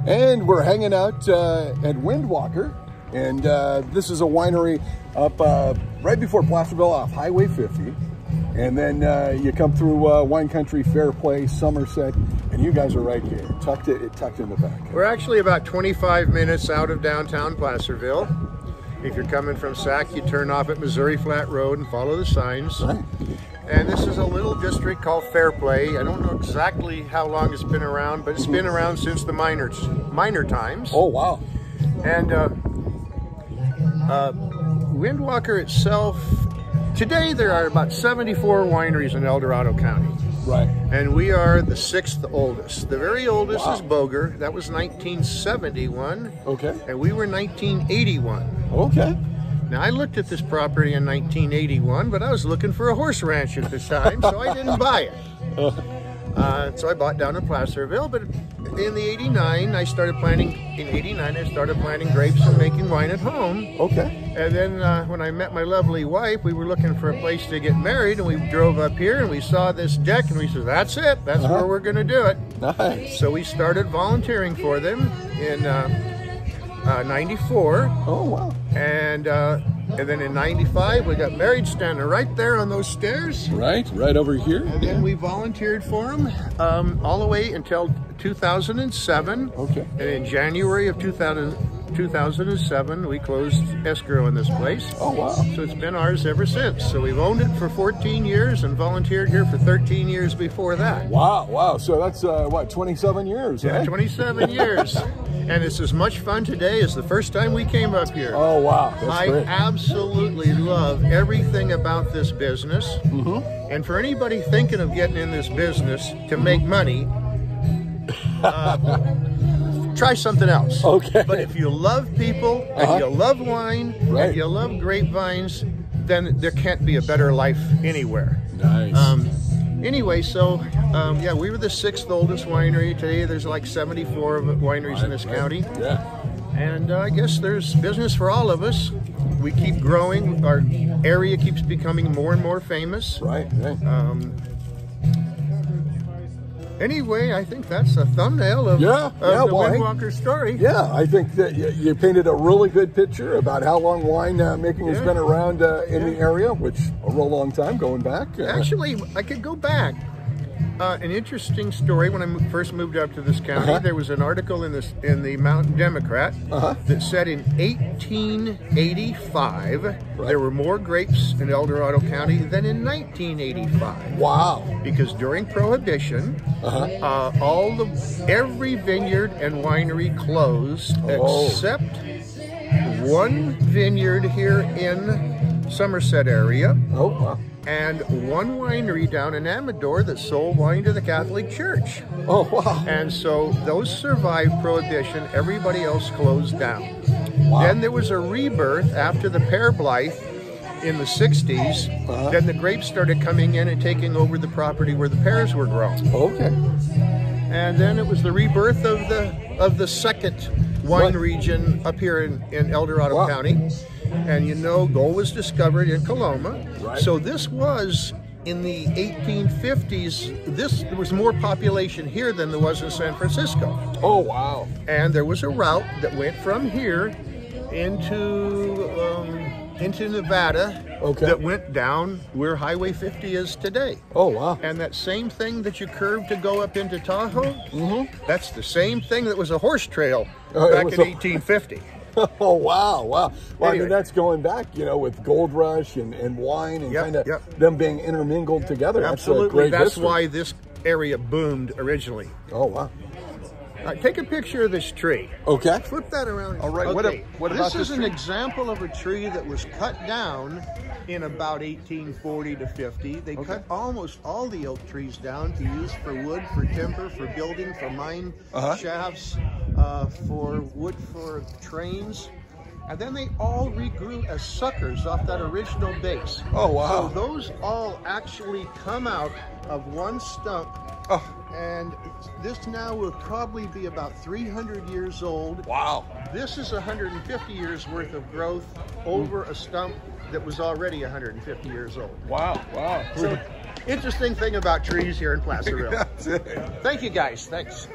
And we're hanging out at Windwalker, and this is a winery up right before Placerville off Highway 50. And then you come through Wine Country, Fairplay, Somerset, and you guys are right here, tucked in the back. We're actually about 25 minutes out of downtown Placerville. If you're coming from Sac, you turn off at Missouri Flat Road and follow the signs. Right. And this is a little district called Fairplay. I don't know exactly how long it's been around, but it's been around since the minor times. Oh, wow. And Windwalker itself, today there are about 74 wineries in El Dorado County. Right. And we are the 6th oldest. The very oldest is Boger. That was 1971. Okay. And we were 1981. Okay. Now, I looked at this property in 1981, but I was looking for a horse ranch at the time, so I didn't buy it. So I bought down in Placerville, but in the 89, I started planting grapes and making wine at home. Okay. And then when I met my lovely wife, we were looking for a place to get married, and we drove up here and we saw this deck and we said, that's it, that's where we're gonna do it. Nice. So we started volunteering for them in 94. Oh, wow. And then in 95, we got married standing right there on those stairs. Right over here. And then we volunteered for them all the way until 2007. Okay. And in January of 2007, we closed escrow in this place. Oh, wow. So it's been ours ever since. So we've owned it for 14 years and volunteered here for 13 years before that. Wow, wow. So that's, what, 27 years, Yeah, right? 27 years. And it's as much fun today as the first time we came up here. Oh, wow. That's I great. absolutely love everything about this business. And for anybody thinking of getting in this business to make money, try something else. Okay. But if you love people, and you love wine, Right. and you love grapevines, then there can't be a better life anywhere. Nice. Anyway, so yeah, we were the 6th oldest winery. Today there's like 74 wineries in this county. Yeah. And I guess there's business for all of us. We keep growing. Our area keeps becoming more and more famous. Right. Anyway, I think that's a thumbnail of, Yeah, the well, Windwalker story. Yeah, I think that you painted a really good picture about how long wine making has been around in the area, which a real long time going back. Actually, I could go back. An interesting story. When I first moved up to this county, there was an article in the Mountain Democrat that said in 1885 there were more grapes in El Dorado County than in 1985. Wow. Because during Prohibition, every vineyard and winery closed except one vineyard here in Somerset area. Oh, wow. And one winery down in Amador that sold wine to the Catholic Church. Oh, wow. And so those survived Prohibition. Everybody else closed down. Wow. Then there was a rebirth after the pear blight in the 60s. Then the grapes started coming in and taking over the property where the pears were grown. Okay. And then it was the rebirth of the second wine region up here in El Dorado County. And you know, gold was discovered in Coloma. Right. So this was in the 1850s. There was more population here than there was in San Francisco. Oh, wow. And there was a route that went from here into Nevada that went down where Highway 50 is today. Oh, wow. And that same thing that you curved to go up into Tahoe, that's the same thing that was a horse trail back in 1850. Oh, wow, wow. Well, Anyway. I mean, that's going back, you know, with Gold Rush and wine and kind of them being intermingled together. Absolutely. That's That's why this area boomed originally. Oh, wow. Take a picture of this tree. Okay. Flip that around. All right. Okay. What about this is this an tree? example of a tree that was cut down in about 1840 to 50. They cut almost all the oak trees down to use for wood, for timber, for building, for mine shafts, for wood for trains. And then they all regrew as suckers off that original base. Oh, wow. So those all actually come out of one stump. Oh. And this now will probably be about 300 years old. Wow. This is 150 years worth of growth over a stump that was already 150 years old. Wow, wow. So, interesting thing about trees here in Placerville. That's it. Thank you guys, thanks.